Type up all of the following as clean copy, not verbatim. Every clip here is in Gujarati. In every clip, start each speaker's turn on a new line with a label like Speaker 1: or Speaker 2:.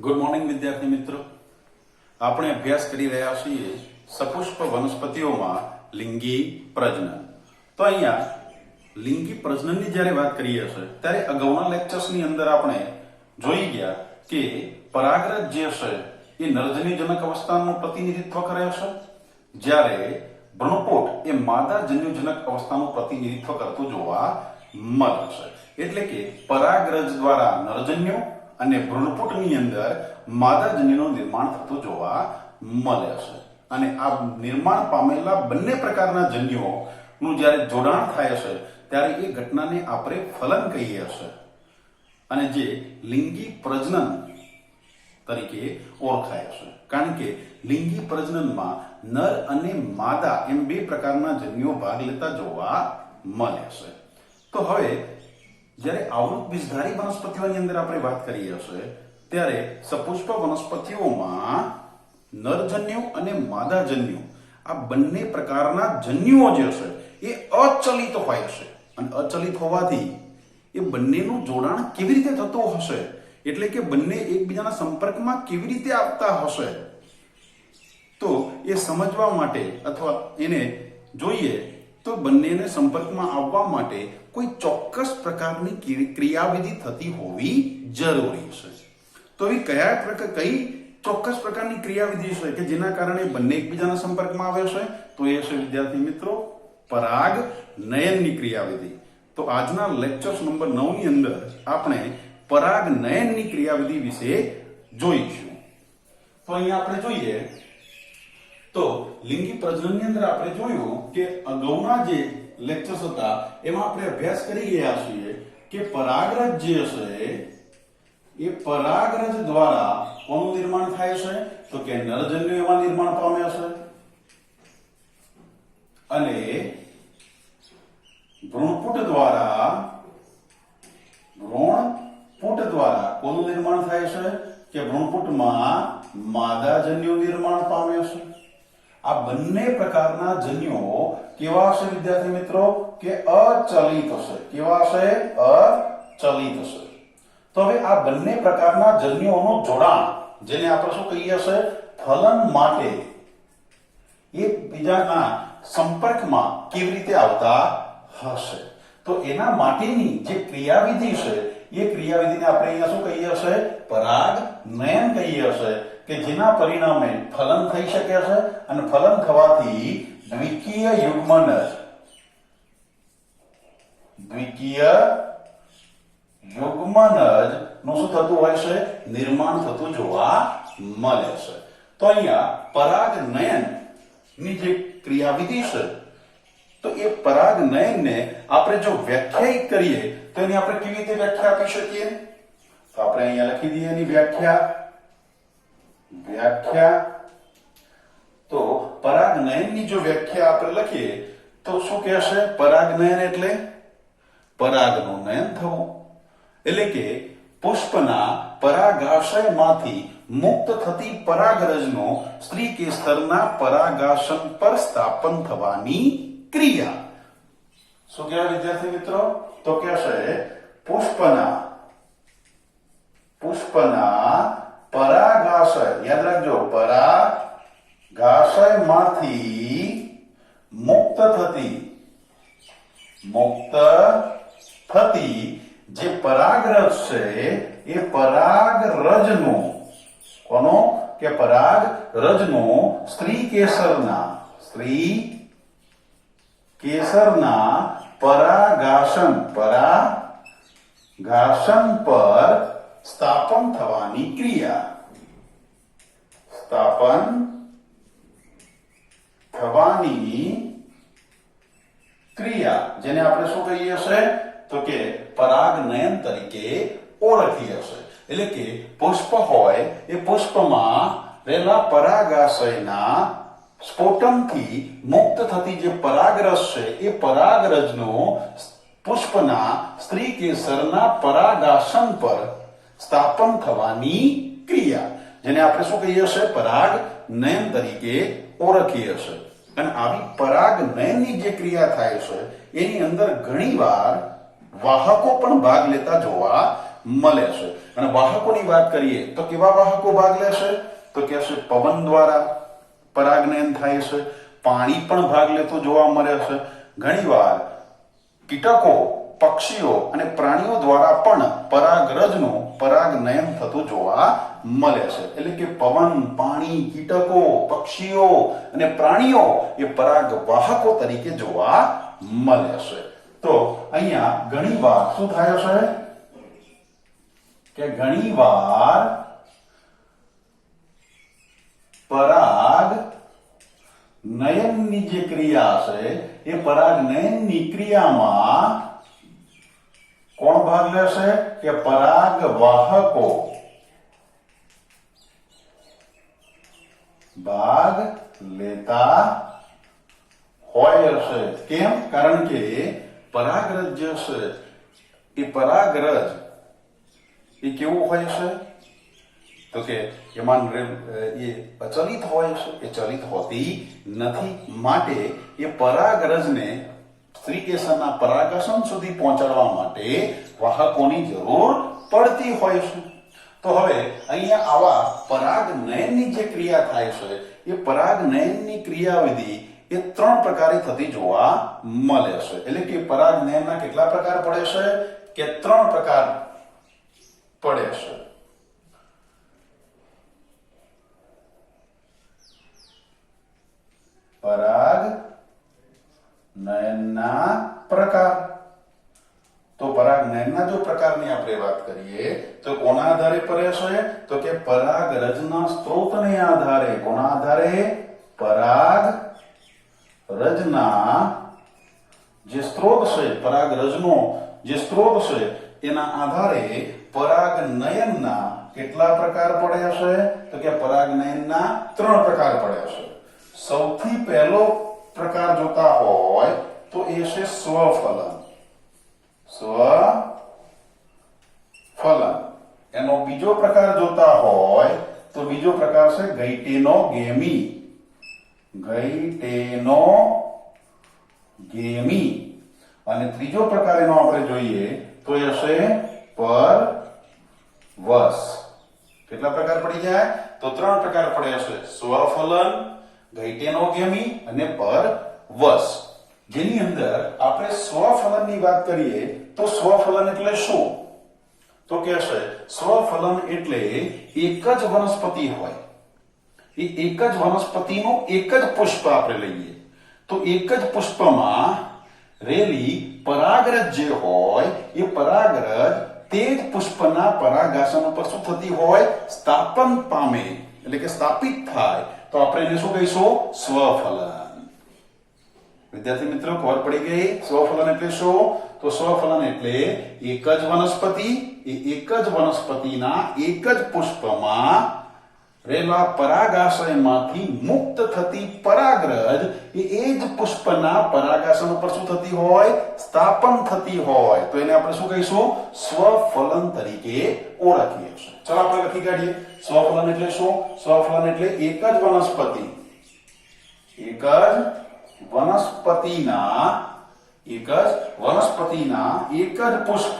Speaker 1: ગુડ મોર્નિંગ વિદ્યાર્થી મિત્રો, આપણે અભ્યાસ કરી રહ્યા છીએ સપુષ્પ વનસ્પતિઓમાં લિંગી પ્રજનન. તો અહીંયા લિંગી પ્રજનનની જ્યારે વાત કરીએ છીએ ત્યારે અગાઉના લેક્ચર્સની અંદર આપણે જોઈ ગયા કે પરાગરજ જે છે એ નરજન્યુજનક અવસ્થાનું પ્રતિનિધિત્વ કરે છે, જ્યારે ભ્રૂણપોટ એ માદા જન્યુજનક અવસ્થાનું પ્રતિનિધિત્વ કરતું જોવા મળે છે. એટલે કે પરાગરજ દ્વારા નરજન્યુ અને ભ્રૂણપોટની અંદર માદાજન્યુનું નિર્માણ થતું જોવા મળે છે. અને આ નિર્માણ પામેલા બંને પ્રકારના જન્યુઓનું જ્યારે જોડાણ થાય છે ત્યારે એ ઘટનાને આપણે ફલન કહીએ છીએ અને જે લિંગી પ્રજનન તરીકે ઓળખાય છે. કારણ કે લિંગી પ્રજનનમાં નર અને માદા એમ બે પ્રકારના જન્યુઓ ભાગ લેતા જોવા મળે છે. તો હવે જ્યારે આવૃત બીજધારી વનસ્પતિઓની અંદર આપણે વાત કરીએ છીએ ત્યારે સપુષ્પ વનસ્પતિઓમાં નરજન્યુ અને માદાજન્યુ આ બંને પ્રકારના જન્યુઓ જે છે એ અચલિત હોય છે. અને અચલિત હોવાથી એ બંનેનું જોડાણ કેવી રીતે થતું હશે, એટલે કે બંને એકબીજાના સંપર્કમાં કેવી રીતે આવતા હશે, તો એ સમજવા માટે અથવા એને જોઈએ તો બંનેને સંપર્કમાં આવવા માટે કોઈ ચોક્કસ પ્રકારની ક્રિયાવિધિ થતી હોવી જરૂરી છે. તો એ કઈ ચોક્કસ પ્રકારની ક્રિયાવિધિ છે કે જેના કારણે બંને એકબીજાના સંપર્કમાં આવે છે? તો એ છે વિદ્યાર્થી મિત્રો પરાગ નયનની ક્રિયાવિધિ. તો આજના લેક્ચર્સ નંબર 9 ની અંદર આપણે પરાગ નયનની ક્રિયાવિધિ વિશે જોઈશું. તો અહીંયા આપણે જોઈએ તો લિંગી પ્રજનનની અંદર આપણે જોયું કે અગાઉના જે લેક્ચર્સ હતા એમાં આપણે અભ્યાસ કરી ગયા છીએ કે પરાગરજ જે છે એ પરાગરજ દ્વારા કોનું નિર્માણ થાય છે? તો કે નરજન્યુ એમાં નિર્માણ પામે છે અને ભ્રૂણપુટ દ્વારા કોનું નિર્માણ થાય છે? કે ભ્રૂણપુટમાં માદાજન્યુ નિર્માણ પામે છે. આ બંને પ્રકારના જન્યુઓ કેવા હશે વિદ્યાર્થી મિત્રો? કે અચલિત હશે. કેવા હશે? અચલિત હશે. તો હવે આ બંને પ્રકારના જન્યુઓનું જોડાણ, જેને આપણે શું કહીએ છીએ? ફલન માટે એકબીજાના સંપર્કમાં કેવી રીતે આવતા હશે? તો એના માટેની જે ક્રિયાવિધિ છે એ ક્રિયાવિધિને આપણે અહીંયા શું કહીએ છીએ? પરાગ નયન કહીએ છીએ, કે જેના પરિણામે ફલન થઈ શકે છે અને ફલન થવાથી દ્વિકીય યુગ્મનજ નું શું થતું હોય છે? નિર્માણ થતું જોવા મળે છે. તો અહીંયા પરાગ નયન ની જે ક્રિયાવિધિ છે તો એ પરાગ નયનને આપણે જો વ્યાખ્યાયિત કરીએ તો એની આપણે કેવી રીતે વ્યાખ્યા આપી શકીએ? તો આપણે અહીંયા લખી દઈએ એની વ્યાખ્યા. તો પરાગનયનની જો વ્યાખ્યા આપણે લખીએ તો શું કહેશે? પરાગનયન એટલે પરાગનું નયન થવું, એટલે કે પુષ્પના પરાગાશયમાંથી મુક્ત થતી પરાગરજનો સ્ત્રી કેસરના પરાગાશન પર સ્થાપન થવાની ક્રિયા. શું કહેવાય વિદ્યાર્થી મિત્રો? તો કહેશે પુષ્પના પરાગાશય, યાદ રાખજો, પરાગાશયમાંથી મુક્ત થતી જે પરાગરજ છે એ પરાગરજનું કે પરાગરજનું સ્ત્રી કેસરના પરાગાશન પર સ્થાપન થવાની ક્રિયા. જેને આપણે શું કહીએ છીએ? તો કે પરાગનયન તરીકે ઓળખીએ છીએ. એટલે કે પુષ્પ હોય એ પુષ્પમાં રહેલા પરાગાશયના સ્ફોટનથી મુક્ત થતી જે પરાગરજ છે એ પરાગરજનો પુષ્પના સ્ત્રી કેસરના પરાગાશન પર સ્થાપન થવાની ક્રિયા, જેને આપણે શું કહીએ છીએ? પરાગનયન તરીકે ઓળખીએ છીએ. અને આવી પરાગનયનની જે ક્રિયા થાય છે એની અંદર ઘણીવાર વાહકો પણ ભાગ લેતા જોવા મળે છે. અને વાહકોની વાત કરીએ તો કેવા વાહકો ભાગ લેશે? તો કે છે પવન દ્વારા પરાગનયન થાય છે, પાણી પણ ભાગ લેતો જોવા મળે છે, ઘણીવાર કીટકો, પક્ષીઓ અને પ્રાણીઓ દ્વારા પણ પરાગરજનું પરાગનયન થતું જોવા મળે છે. એટલે કે પવન, પાણી, કીટકો, પક્ષીઓ અને પ્રાણીઓ એ પરાગવાહકો તરીકે જોવા મળે છે. તો અહીંયા ઘણીવાર શું થાય છે કે ઘણીવાર પરાગ નયનની જે ક્રિયા છે એ પરાગનયનની ક્રિયામાં કોણ ભાગ લેશે? કે પરાગવાહકો ભાગ લેતા હોય છે. કેમ? કારણ કે પરાગરજ જે છે એ પરાગરજ એ કેવું હોય છે? તો કે એમાં એ અચલિત હોય છે, એ ચલિત હોતી નથી. માટે એ પરાગરજને સ્ત્રીકેસરના પરાગાસન સુધી પહોંચાડવા માટે વાહકોની જરૂર પડતી હોય છે. તો હવે અહીંયા આવા પરાગનયનની જે ક્રિયા થાય છે એ પરાગનયનની ક્રિયાવિધિ એ 3 પ્રકારે થતી જોવા મળે છે. એટલે કે પરાગનયનના કેટલા પ્રકાર પડે છે? કે 3 પ્રકાર પડે છે. પરાગનયનના પ્રકાર. તો પરાગનયનના જો પ્રકારની આપણે વાત કરીએ તો કોના આધારે પડે છે? તો કે પરાગરજના સ્ત્રોતને આધારે. કોના આધારે? પરાગરજના જે સ્ત્રોત છે, પરાગરજનો જે સ્ત્રોત છે એના આધારે પરાગનયનના કેટલા પ્રકાર પડે છે? તો કે પરાગનયનના 3 પ્રકાર પડે છે. સૌથી પહેલો પ્રકાર જોતા હોય તો એ છે સ્વફલન. સ્વફલન. એનો બીજો પ્રકાર જોતા હોય તો બીજો પ્રકાર છે ગૈટેનોગેમી. ગૈટેનોગેમી. અને ત્રીજો પ્રકાર એનો આપણે જોઈએ તો એ છે પરવશ. કેટલા પ્રકાર પડી જાય? તો 3 પ્રકાર પડે છે: સ્વફલન, ગૈટેનોગેમી અને પરવશ. જેની અંદર આપણે સ્વફલનની વાત કરીએ તો સ્વફલન એટલે શું? તો કે છે સ્વફલન એટલે એક જ વનસ્પતિ હોય, એ એક જ વનસ્પતિનું એક જ પુષ્પ આપણે લઈએ તો એક જ પુષ્પમાં રેલી પરાગરજ જે હોય એ પરાગરજ તે જ પુષ્પના પરાગાસન ઉપર શું થતી હોય? સ્થાપન પામે, એટલે કે સ્થાપિત થાય. તો આપણે એને શું કહીશું? સ્વફલન. વિદ્યાર્થી મિત્રો, ખબર પડી ગઈ સ્વફલન એટલે શું? તો સ્વફલન એટલે એક જ વનસ્પતિ, એ એક જ વનસ્પતિના એક જ પુષ્પમાં રહેલા પરાગાશયમાંથી મુક્ત થતી પરાગરજ એ જ પુષ્પના પરાગાસન ઉપર શું થતી હોય? સ્થાપન થતી હોય. તો એને આપણે શું કહીશું? સ્વફલન તરીકે ઓળખીએ છીએ. ચલો આપણે લખી કાઢીએ. સ્વફલન એટલે શું? સ્વફલન એટલે એક જ વનસ્પતિ, એક જ પુષ્પ,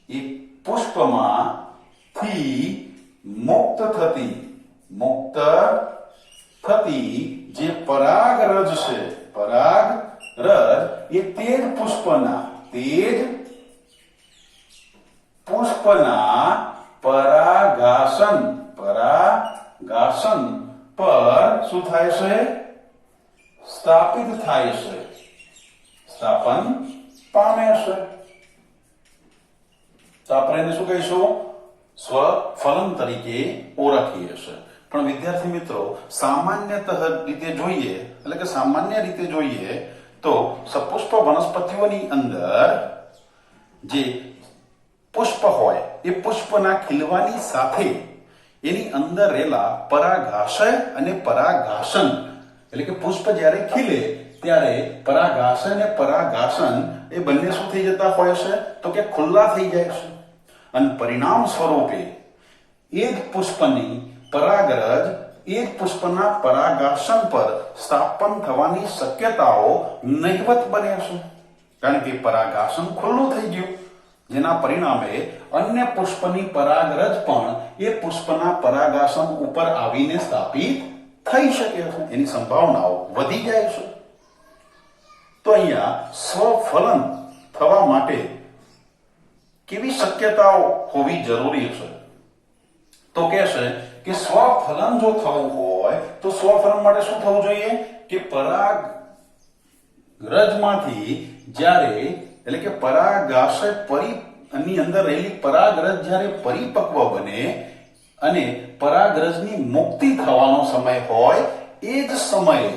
Speaker 1: એક પુષ્પમાંથી મુક્ત થતી જે પરાગરજ છે, પરાગરજ એ તે જ પુષ્પના પરાગાસન પર શું થાય છે? સ્થાપિત થાય છે, સ્થાપન પામે છે. તો આપણે એને શું કહીશું? સ્વફલન તરીકે ઓળખીએ છીએ. પણ વિદ્યાર્થી મિત્રો, સામાન્ય રીતે જોઈએ તો સપુષ્પ વનસ્પતિઓની અંદર જે પુષ્પ હોય એ પુષ્પના ખીલવાની સાથે એની અંદર રહેલા પરાગાશય અને પરાગાસન, એટલે કે પુષ્પ જ્યારે ખીલે ત્યારે પરાગાશય અને પરાગાસન એ બંને શું થઈ જતા હોય છે? તો કે ખુલ્લા થઈ જાય છે. અને પરિણામ સ્વરૂપે એ જ પુષ્પની પરાગરજ એ જ પુષ્પના પરાગાસન પર સ્થાપન થવાની શક્યતાઓ નહિવત બને છે. કારણ કે પરાગાસન ખુલ્લું થઈ ગયું, જેના પરિણામે અન્ય પુષ્પની પરાગરજ પણ એ પુષ્પના પરાગાસન ઉપર આવીને સ્થાપિત થઈ શકે છે, એની સંભાવનાઓ વધી જાય છે. તો અહીંયા સ્વફલન થવા માટે કેવી શક્યતાઓ હોવી જરૂરી છે? તો કે છે કે સ્વફલન જો થવું હોય તો સ્વફલન માટે શું થવું જોઈએ કે પરાગરજમાંથી જ્યારે એટલે કે પરાગાશય ની અંદર રહેલી પરાગરજ જ્યારે પરિપક્વ બને અને પરાગરજની મુક્તિ થવાનો સમય હોય એ જ સમયે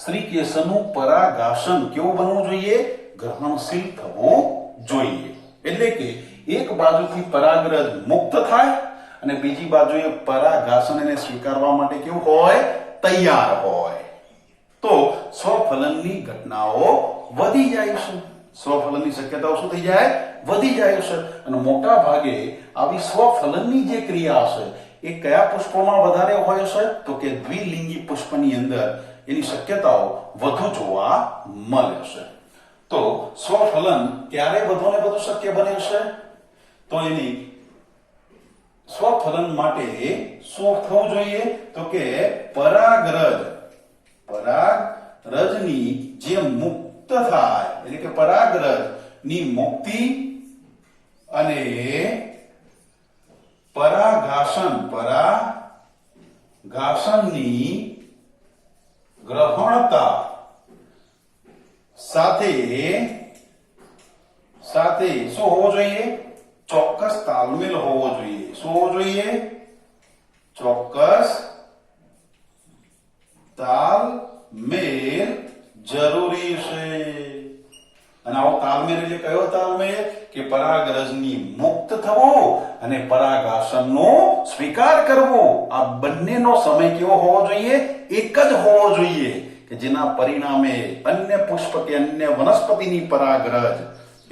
Speaker 1: સ્ત્રીકેસરનું પરાગાસન કેવું બનવું જોઈએ? ગ્રહણશીલ થવું જોઈએ. એટલે કે એક બાજુથી પરાગરજ મુક્ત થાય અને બીજી બાજુએ પરાગાસન એને સ્વીકારવા માટે કેવું હોય? તૈયાર હોય. તો સ્વફલનની ઘટનાઓ વધી જાય છે. સ્વફલનની શક્યતાઓ શું થઈ જાય? વધી જાય છે. અને મોટા ભાગે આવી સ્વફલનની જે ક્રિયા છે એ કયા પુષ્પોમાં વધારે હોય છે? તો કે દ્વિલિંગી પુષ્પની અંદર એની શક્યતાઓ વધુ જોવા મળે છે. તો સ્વફલન ક્યારે વધુ ને વધુ શક્ય બને છે? તો એની સ્વફલન માટે શું થવું જોઈએ? તો કે પરાગરજની જે મુક્ત થાય એટલે કે પરાગરજની મુક્તિ અને પરાગાસનની ગ્રહણતા સાથે શું હોવો જોઈએ? ચોક્કસ તાલમેલ હોવો જોઈએ. શું હોવો જોઈએ? ચોક્કસ તાલમેલ જરૂરી છે. અને આવો તાલમેલ એટલે કયો તાલમેલ? કે પરાગરજની મુક્ત થવો અને પરાગાસનનો સ્વીકાર કરવો. આ બંનેનો સમય કેવો હોવો જોઈએ? એક જ હોવો જોઈએ કે જેના પરિણામે અન્ય પુષ્પ કે અન્ય વનસ્પતિની પરાગરજ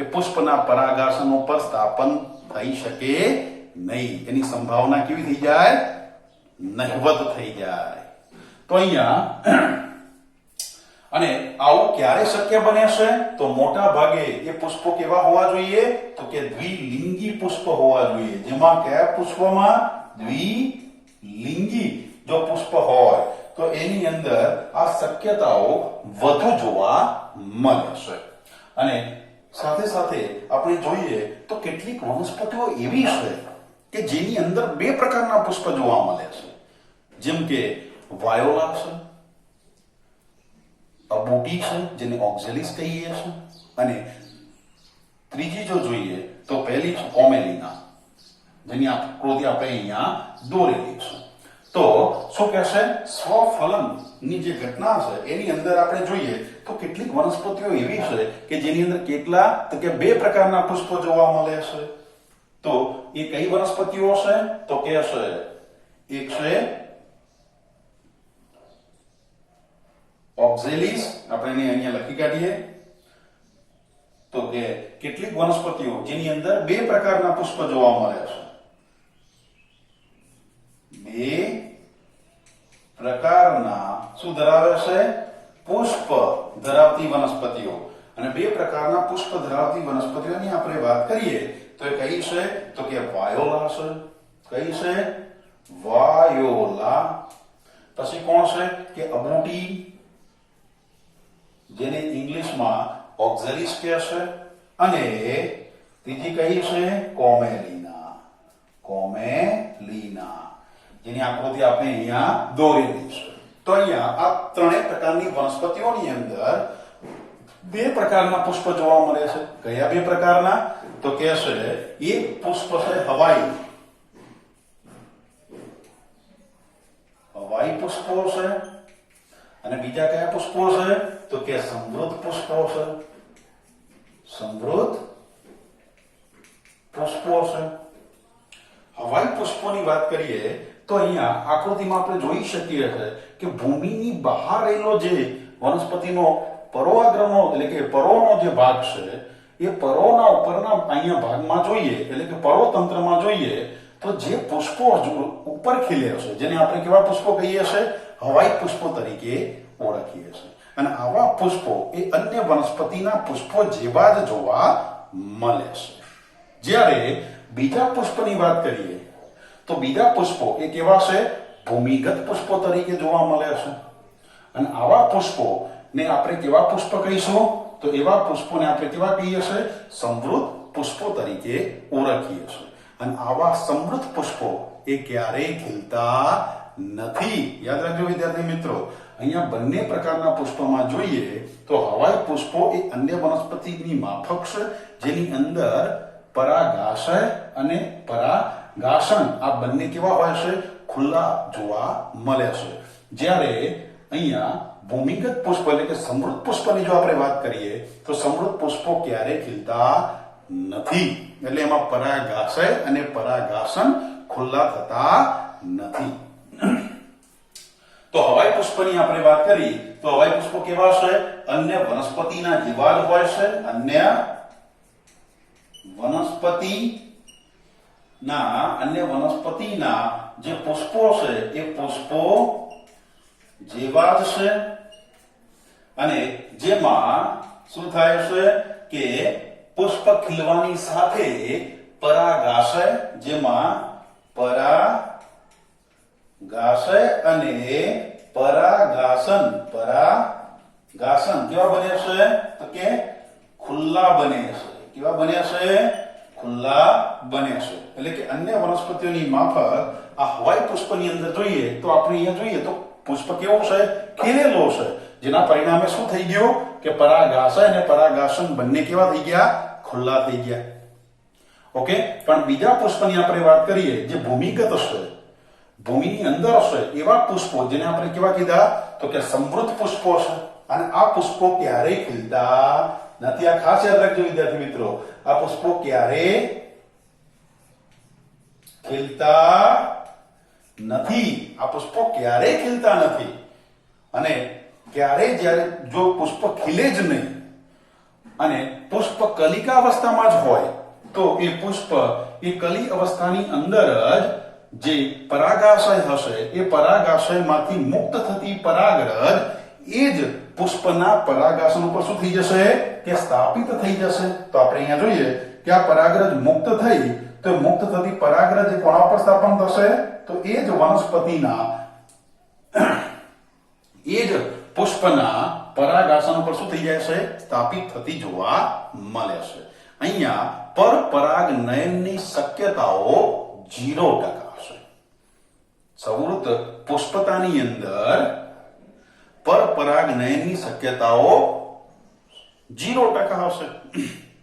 Speaker 1: એ પુષ્પના પરાગાસન ઉપર સ્થાપન થઈ શકે નહીં. એની સંભાવના કેવી થઈ જાય? નહિવત થઈ જાય. તો અહીંયા અને આવું ક્યારે શક્ય બને છે? તો મોટા ભાગે એ પુષ્પો કેવા હોવા જોઈએ? તો કે દ્વિલિંગી પુષ્પ હોવા જોઈએ. જેમાં કયા પુષ્પમાં? દ્વિલિંગી જો પુષ્પ હોય તો એની અંદર આ શક્યતાઓ વધુ જોવા મળે છે. અને સાથે સાથે આપણે જોઈએ તો કેટલીક વનસ્પતિઓ એવી છે કે જેની અંદર બે પ્રકારના પુષ્પ જોવા મળે છે. જેમ કે વાયોલા છે, અબૂટી છે જેને ઓક્ઝેલિસ કહીએ છીએ, અને ત્રીજી જો જોઈએ તો પહેલી છે કોમેલિના, જેની આકૃતિ આપણે અહીંયા દોરેલી છે. તો શું કહેશે? સ્વફલનની જે ઘટના છે એની અંદર આપણે જોઈએ તો કેટલીક વનસ્પતિઓ એવી છે કે જેની અંદર કેટલા? તો કે બે પ્રકારના પુષ્પો જોવા મળે છે. તો એ કઈ વનસ્પતિઓ છે? તો કે છે એક છે ઓક્ઝેલિસ, આપણે અહીંયા લખી કાઢીએ તો કે કેટલીક વનસ્પતિઓ જેની અંદર બે પ્રકારના પુષ્પ જોવા મળે છે. બે પ્રકારના શું ધરાવે છે? પુષ્પ ધરાવતી વનસ્પતિઓ. અને બે પ્રકારના પુષ્પ ધરાવતી વનસ્પતિઓની આપણે વાત કરીએ તો એ કઈ છે? તો કે વાયોલા છે. કઈ છે? વાયોલા. પછી કોણ છે? કે અબૂટી, જેને ઇંગ્લિશમાં ઓક્ઝેલિસ કહે છે. અને ત્રીજી કઈ છે? કોમેલિના. જેની આકૃતિ આપણે અહીંયા દોરેલી છે. તો અહીંયા આ ત્રણેય પ્રકારની વનસ્પતિઓની અંદર બે પ્રકારના પુષ્પ જોવા મળે છે. કયા બે પ્રકારના? તો કે છે એક પુષ્પ છે હવાઈ પુષ્પો છે, અને બીજા કયા પુષ્પો છે? તો કે સમૃદ્ધ પુષ્પો છે. હવાઈ પુષ્પોની વાત કરીએ તો અહીંયા આકૃતિમાં આપણે જોઈ શકીએ છીએ કે ભૂમિની બહાર રહેલો જે વનસ્પતિનો પરોવાગ્રનો એટલે કે પરોનો જે ભાગ છે એ પરોના ઉપરના અહીંયા ભાગમાં જોઈએ એટલે કે પરોતંત્રમાં જોઈએ તો જે પુષ્પો ઉપર ખીલે છે જેને આપણે કેવા પુષ્પો કહીએ છીએ? હવાઈ પુષ્પો તરીકે ઓળખીએ છીએ. અને આવા પુષ્પો એ અન્ય વનસ્પતિના પુષ્પો જેવા જ જોવા મળે છે. જ્યારે બીજા પુષ્પની વાત કરીએ તો બીજા પુષ્પો એ કેવા છે? ભૂમિગત પુષ્પો તરીકે જોવા મળે છે. અને આવા પુષ્પો ને આપણે કેવા પુષ્પ કહીશું? તો એવા પુષ્પોને આપણે કેવા કહીએ છીએ? સમૃદ્ધ પુષ્પો તરીકે ઓળખીએ છીએ. અને આવા સમૃદ્ધ પુષ્પો એ ક્યારેય ખીલતા નથી. યાદ રાખજો વિદ્યાર્થી મિત્રો, અહીંયા બંને પ્રકારના પુષ્પમાં જોઈએ તો હવાઈ પુષ્પો એ અન્ય વનસ્પતિની માફક છે, જેની અંદર પરાગાશય અને પરાગાસન આ બંને કેવા હોય છે? ખુલ્લા જોવા મળે છે. જ્યારે અહીંયા ભૂમિગત પુષ્પ એટલે કે સમૃદ્ધ પુષ્પની જો આપણે વાત કરીએ તો સમૃદ્ધ પુષ્પો ક્યારેય ખીલતા નથી. એટલે એમાં પરાગાશય અને પરાગાસન ખુલ્લા થતા નથી. તો હવાઈ પુષ્પની આપણે વાત કરી તો હવાઈ પુષ્પો કેવા છે? અન્ય વનસ્પતિના જેવા જ હોય છે. અન્ય વનસ્પતિના જે પુષ્પો છે એ પુષ્પો જેવા જ છે. અને જેમાં શું થાય છે કે પુષ્પ ખીલવાની સાથે પરાગાશય, જેમાં પરાગાશય અને પરાગાસન કેવા બને છે? તો કે ખુલ્લા બને છે. કેવા બને છે? ખુલ્લા બને છે. એટલે કે અન્ય વનસ્પતિઓની માફક આ હવાઈ પુષ્પની અંદર જોઈએ તો આપણે અહીંયા જોઈએ તો પુષ્પ કેવું છે? ખીલેલો છે. જેના પરિણામે શું થઈ ગયું કે પરાગાશય અને પરાગાસન બંને કેવા થઈ ગયા? ખુલ્લા થઈ ગયા. ઓકે. પણ બીજા પુષ્પની આપણે વાત કરીએ જે ભૂમિગત છે, ભૂમિની અંદર છે એવા પુષ્પો જેને આપણે કેવા કીધા? તો કે સમૃદ્ધ પુષ્પો છે. અને આ પુષ્પો ક્યારેય ખીલતા નથી. આ ખાસ યાદ રાખજો વિદ્યાર્થી મિત્રો, આ પુષ્પો ક્યારેય ખીલતા નથી. આ પુષ્પો ક્યારેય ખીલતા નથી. અને ક્યારેય જ્યારે જો પુષ્પ ખીલે જ નહીં અને પુષ્પ કલિકા અવસ્થામાં જ હોય તો એ પુષ્પ એ કલી અવસ્થાની અંદર જ જે પરાગાશય હશે એ પરાગાશયમાંથી મુક્ત થતી પરાગરજ એ જ પુષ્પના પરાગાસન ઉપર શું થઈ જશે? કે સ્થાપિત થઈ જશે. તો આપણે અહીંયા જોઈએ કે આ પરાગરજ મુક્ત થઈ તો મુક્ત થતી પરાગરજ એ કોના પર સ્થાપન થશે? તો એ જ વનસ્પતિના એ જ પુષ્પના પરાગાસન ઉપર શું થઈ જાય છે? સ્થાપિત થતી જોવા મળે છે. અહીંયા પરપરાગનયનની શક્યતાઓ 0% છે. સમૃદ્ધ પુષ્પતાની અંદર પરપરાગનયનની શક્યતાઓ 0% હશે.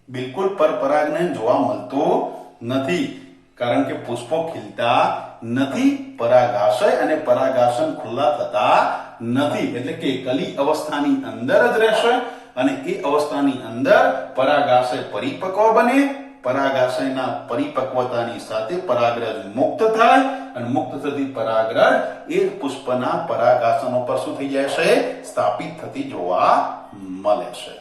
Speaker 1: બિલકુલ પરપરાગનયન જોવા મળતું નથી, કારણ કે પુષ્પો ખીલતા નથી, પરાગાશય અને પરાગાસન ખુલ્લા થતા નથી. એટલે કે કલી અવસ્થાની અંદર જ રહેશે અને એ અવસ્થાની અંદર પરાગાશય પરિપક્વ બને. પરાગાશયના પરિપક્વતાની સાથે પરાગરજ મુક્ત થાય અને મુક્ત થતી પરાગરજ એ પુષ્પના પરાગાસનો પર શું થઈ જાય છે? સ્થાપિત થતી જોવા મળે છે.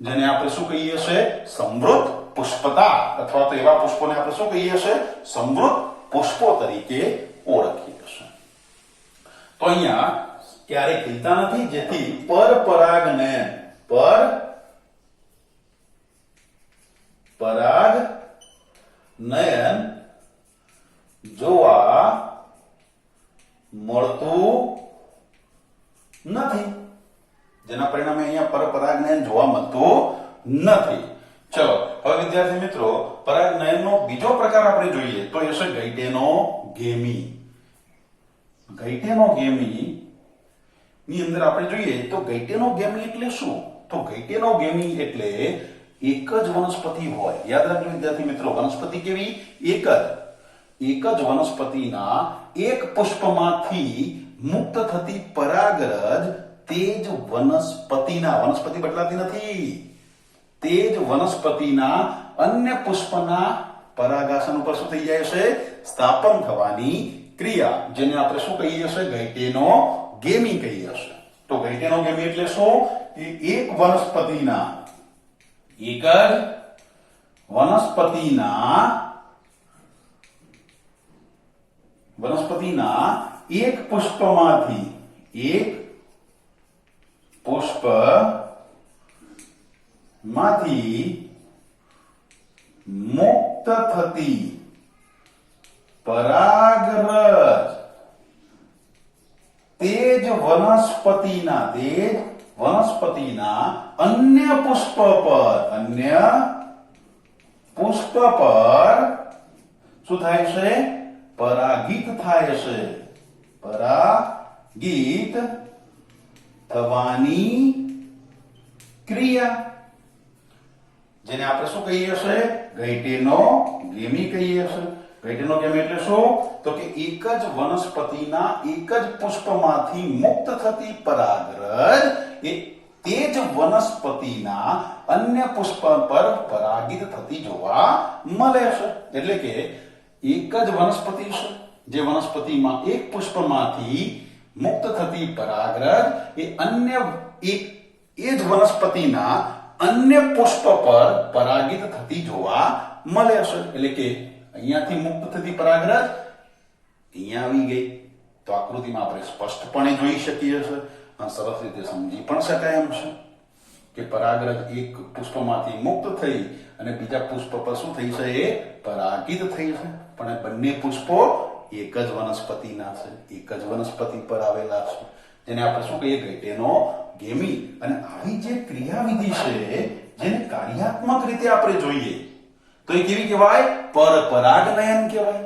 Speaker 1: જેને આપણે શું કહીએ છીએ? સમૃદ્ધ પુષ્પતા, અથવા તો એવા પુષ્પોને આપણે શું કહીએ છીએ? સમૃદ્ધ પુષ્પો તરીકે ઓળખીએ છીએ. તો અહીંયા ક્યારે ખીલતા નથી, જેથી પરપરાગનયન જોવા મળતું નથી. જેના પરિણામે અહીંયા પરપરાગનયન જોવા મળતું નથી. ચલો હવે વિદ્યાર્થી મિત્રો, પરાગનયનનો બીજો પ્રકાર આપણે જોઈએ તો એ છે ગૈટેનોગેમી. ગૈટેનોગેમી ની અંદર આપણે જોઈએ તો ગૈટેનોગેમી એટલે શું? તો ગૈટેનોગેમી એટલે એક જ વનસ્પતિ હોય. યાદ રાખજો વિદ્યાર્થી મિત્રો, વનસ્પતિ કેવી? એક જ વનસ્પતિના એક પુષ્પમાંથી મુક્ત થતી પરાગરજ તે જ વનસ્પતિ બદલાતી નથી, તે જ વનસ્પતિના અન્ય પુષ્પના પરાગાસન ઉપર શું થઈ જાય છે? સ્થાપન થવાની ક્રિયા, જેને આપણે શું કહીએ છીએ? ગૈટેનોગેમી કહીએ છીએ. તો ગૈટેનોગેમી એટલે શું? એક વનસ્પતિના એક પુષ્પમાંથી પુષ્પ માંથી મુક્ત થતી પરાગરજ તે જ વનસ્પતિના અન્ય પુષ્પ પર શું થાય છે? પરાગિત થાય છે. પરાગિત થવાની ક્રિયા, જેને આપણે શું કહીએ છીએ? ઘૈટેનોગેમી કહીએ છીએ. ઘૈટેનોગેમી એટલે શું? તો કે એક જ વનસ્પતિના એક જ પુષ્પમાંથી મુક્ત થતી પરાગરજ એ તે જ વનસ્પતિના અન્ય પુષ્પ પર પરાગિત થતી જોવા મળે છે. એટલે કે એક જ વનસ્પતિ છે, જે વનસ્પતિમાં એક પુષ્પમાંથી મુક્ત થતી પરાગરજ એ જ વનસ્પતિના અન્ય પુષ્પ પર પરાગિત થતી જોવા મળે છે. એટલે કે અહીંયાથી મુક્ત થતી પરાગરજ અહીંયા આવી ગઈ, તો આકૃતિમાં આપણે સ્પષ્ટપણે જોઈ શકીએ છીએ અને સરસ રીતે સમજી પણ શકાય એમ છે કે પરાગરજ એક પુષ્પમાંથી મુક્ત થઈ અને બીજા પુષ્પ પર શું થઈ છે? એ પરાગિત થઈ છે. પણ એ બંને પુષ્પો એક જ વનસ્પતિના છે, એક જ વનસ્પતિ પર આવેલા છે, જેને આપણે શું કહીએ? ઘૈટેનોગેમી. અને આવી જે ક્રિયાવિધિ છે, જેને કાર્યાત્મક રીતે આપણે જોઈએ તો એ કેવી કહેવાય? પરપરાગનયન કહેવાય.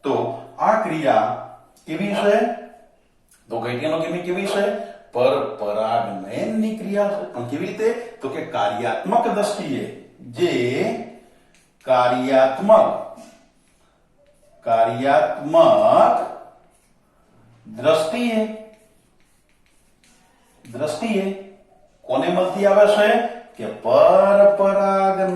Speaker 1: તો આ ક્રિયા કેવી છે? તો ઘૈટેનોગેમી કેવી છે? પરપરાગનયનની ક્રિયા છે. પણ કેવી રીતે? તો કે કાર્યાત્મક દ્રષ્ટિએ, જે કાર્યાત્મક દ્રષ્ટિએ કોને મળતી આવે છે? કે પરપરાગનયન.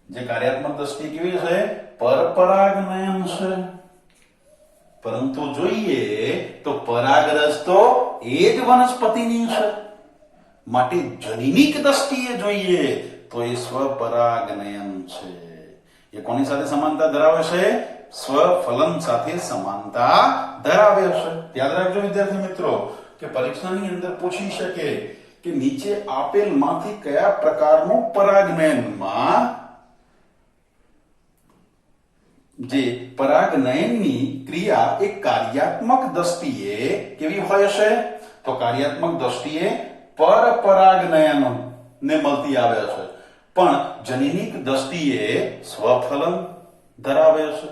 Speaker 1: જે કાર્યાત્મક દ્રષ્ટિએ કેવી છે? પરપરાગનયન છે. પરંતુ જોઈએ તો પરાગરજ તો એ જ વનસ્પતિની છે, માટે જનીનિક દ્રષ્ટિએ જોઈએ તો એ સ્વપરાગનયન છે. એ કોની સાથે સમાનતા ધરાવે છે? સ્વફલન સાથે સમાનતા ધરાવે છે. યાદ રાખજો વિદ્યાર્થી મિત્રો કે પરીક્ષાની અંદર પૂછી શકે કે નીચે આપેલ માંથી કયા પ્રકારનું પરાગનયનમાં જે પરાગનયનની ક્રિયા એક કાર્યાત્મક દ્રષ્ટિએ કેવી હોય છે? તો કાર્યાત્મક દ્રષ્ટિએ પરપરાગનયન ને મળતી આવે છે, પણ જનીનિક દ્રષ્ટિએ સ્વફલન ધરાવે છે.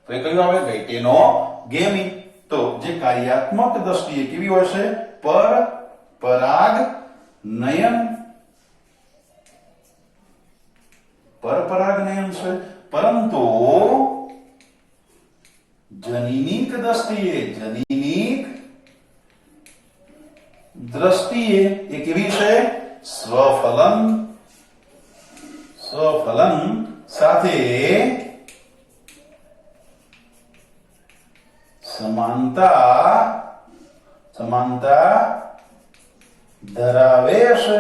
Speaker 1: તો એ કયું આવે? ઘૈટેનોગેમી. તો જે કાર્યાત્મક દ્રષ્ટિએ કેવી હોય છે? પરપરાગનયન છે. પરંતુ જનીનિક દ્રષ્ટિએ એ કેવી છે? સ્વફલન સાથે સમાનતા ધરાવે છે.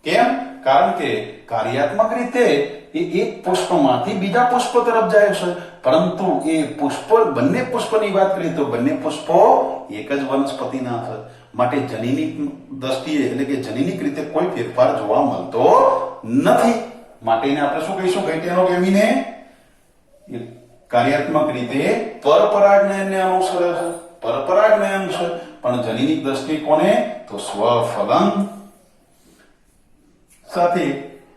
Speaker 1: કેમ? કારણ કે કાર્યાત્મક રીતે એ એક પુષ્પમાંથી બીજા પુષ્પ તરફ જાય છે, પરંતુ એ બંને પુષ્પની વાત કરીએ તો બંને પુષ્પો એક જ વનસ્પતિના છે, માટે જનીનિક દ્રષ્ટિએ એટલે કે જનીનિક રીતે કોઈ ફેરફાર જોવા મળતો નથી. માટે એને આપણે શું કહીશું? ઘૈટેનોગેમીને કાર્યાત્મક રીતે પરપરાગનયનને અનુસરે છે, પરપરાગનયન છે, પણ જનીનિક દ્રષ્ટિએ કોને? તો સ્વફલન સાથે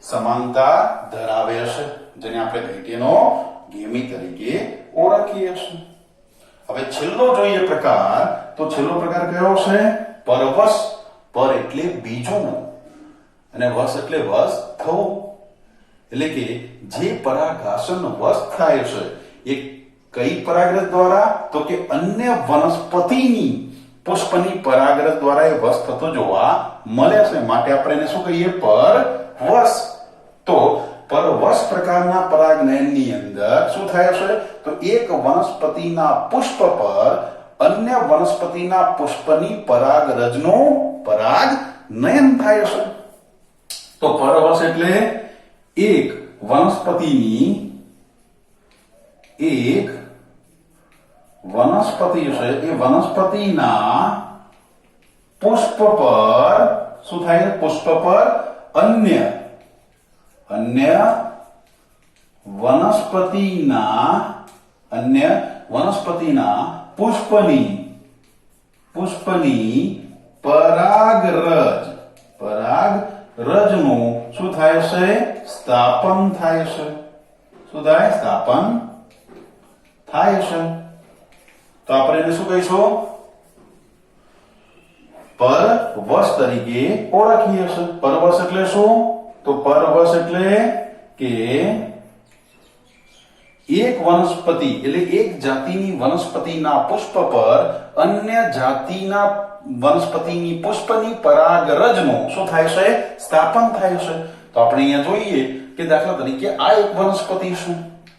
Speaker 1: સમાનતા ધરાવે છે, જેને આપણે ઘૈટેનોગેમી તરીકે ઓળખીએ છીએ. હવે છેલ્લો જોઈએ પ્રકાર, તો છેલ્લો પ્રકાર કયો છે? પરવશ. પર એટલે બીજું અને વશ એટલે વશ થવું. એટલે કે જે પરાગાસન વશ થાય છે એ કઈ પરાગરજ દ્વારા? તો કે અન્ય વનસ્પતિની પુષ્પની પરાગરજ દ્વારા એ વશ થતો જોવા મળે છે, માટે આપણે એને શું કહીએ? પરવશ. તો પરવશ પ્રકારના પરાગનયનની અંદર શું થાય છે? તો એક વનસ્પતિના પુષ્પ પર અન્ય વનસ્પતિના પુષ્પની પરાગરજનું પરાગનયન થાય છે. તો પરવશ એટલે એક વનસ્પતિ છે, એ વનસ્પતિના પુષ્પ પર શું થાય? પુષ્પ પર અન્ય વનસ્પતિના પુષ્પની પરાગરજનું શું થાય છે? સ્થાપન થાય છે. શું થાય? સ્થાપન થાય છે. તો આપણે એને શું કહીશું? પરવશ તરીકે ઓળખીએ છીએ. પરવશ એટલે શું? તો પરવશ એટલે કે એક વનસ્પતિ એટલે એક જાતિની વનસ્પતિના પુષ્પ પર અન્ય જાતિના વનસ્પતિની પુષ્પની પરાગરજનું શું થાય છે? સ્થાપન થાય છે. તો આપણે અહીંયા જોઈએ કે દાખલા તરીકે આ એક વનસ્પતિ છે,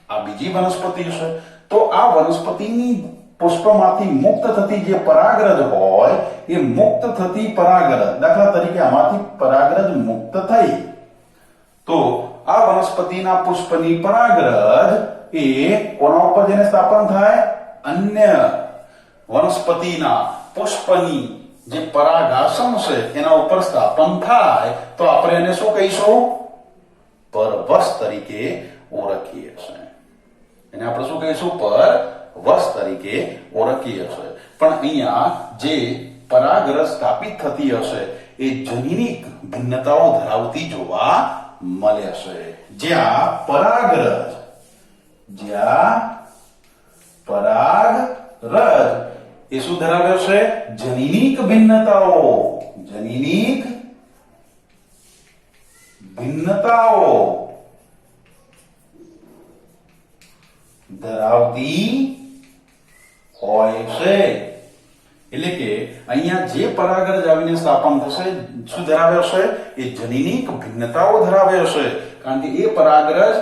Speaker 1: આ બીજી વનસ્પતિ છે. તો આ વનસ્પતિની પુષ્પમાંથી મુક્ત થતી જે પરાગરજ હોય એ મુક્ત થતી પરાગરજ, દાખલા તરીકે આમાંથી પરાગરજ મુક્ત થઈ તો આ વનસ્પતિના પુષ્પની પરાગરજ એ કોના ઉપર જેને સ્થાપન થાય? અન્ય વનસ્પતિના પુષ્પની જે પરાગાસન છે એના ઉપર સ્થાપન થાય તો આપણે એને શું કહીશું? પરવશ તરીકે ઓળખીએ છીએ. એને આપણે શું કહીશું? પરવશ તરીકે ઓળખીએ છીએ. પણ અહીંયા જે પરાગરજ સ્થાપિત થતી હશે એ જનીનિક ભિન્નતાઓ ધરાવતી જોવા મળે છે. જ્યાં પરાગરજ એ શું ધરાવે છે? જનીનિક ભિન્નતાઓ ધરાવતી હોય છે. એટલે કે અહીંયા જે પરાગરજ આવીને સ્થાપન થશે શું ધરાવે છે? એ જનીનિક ભિન્નતાઓ ધરાવે છે. કારણ કે એ પરાગરજ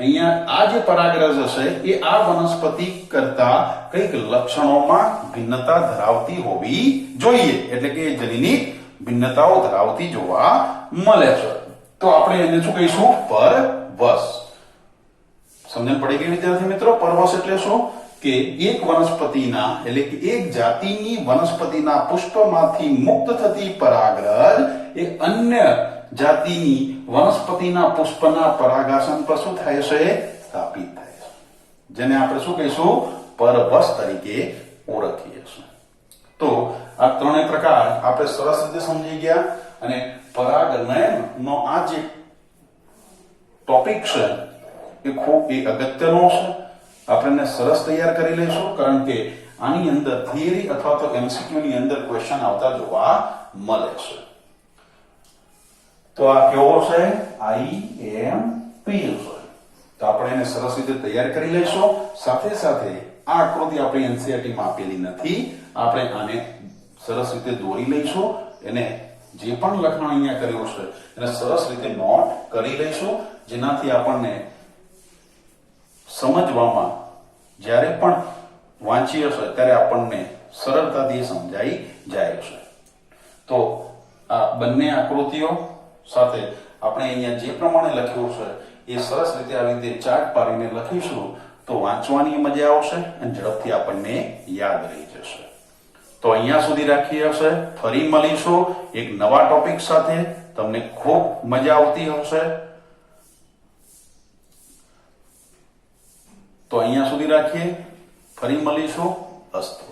Speaker 1: અહીંયા આ જે પરાગરજ હશે એ આ વનસ્પતિ કરતા કઈક લક્ષણોમાં ભિન્નતા ધરાવતી હોવી જોઈએ. એટલે કે જનીનિક ભિન્નતાઓ ધરાવતી જોવા મળે છે. તો આપણે એને શું કહીશું? પરવશ. સમજણ પડી ગઈ વિદ્યાર્થી મિત્રો? પરવશ એટલે શું? કે એક વનસ્પતિના એટલે કે એક જાતિની વનસ્પતિના પુષ્પમાંથી મુક્ત થતી પરાગરજ એ અન્ય જાતિની વનસ્પતિના પુષ્પના પરાગાસન પર શું થાય છે? સ્થાપિત થાય છે. જેને આપણે શું કહીશું? પરવશ તરીકે ઓળખીએ છીએ. તો આ ત્રણેય પ્રકાર આપણે સરસ રીતે સમજી ગયા. અને પરાગનયનનો આ જે ટોપિક છે એ ખૂબ અગત્યનો છે. આપણે સરસ તૈયાર કરી લઈશું કારણ કે આની અંદર થિયરી અથવા તો એમસીક્યુ ની અંદર ક્વેશ્ચન આવતા જોવા મળે છે. તો આ કેવો છે? IMP છે. તો આપણે એને સરસ રીતે તૈયાર કરી લઈશું. સાથે સાથે આ આકૃતિ આપણી NCERT માં આપેલી નથી. આપણે આને સરસ રીતે દોરી લઈશું. એને જે પણ લખાણ અહીંયા કર્યું છે એને સરસ રીતે નોટ કરી લઈશું, જેનાથી આપણને સમજવામાં જ્યારે પણ વાંચીએ છે ત્યારે આપણને સરળતાથી સમજાઈ જાય છે. તો આ બંને આકૃતિઓ સાથે આપણે અહીંયા જે પ્રમાણે લખ્યું છે એ સરસ રીતે આવી રીતે ચાર્ટ પાડીને લખીશું તો વાંચવાની મજા આવશે અને ઝડપથી આપણને યાદ રહી જશે. તો અહીંયા સુધી રાખીએ હશે. ફરી મળીશું એક નવા ટોપિક સાથે. તમને ખૂબ મજા આવતી હશે. તો અહીંયા સુધી રાખીએ. ફરી મળીશું. અસ્તુ.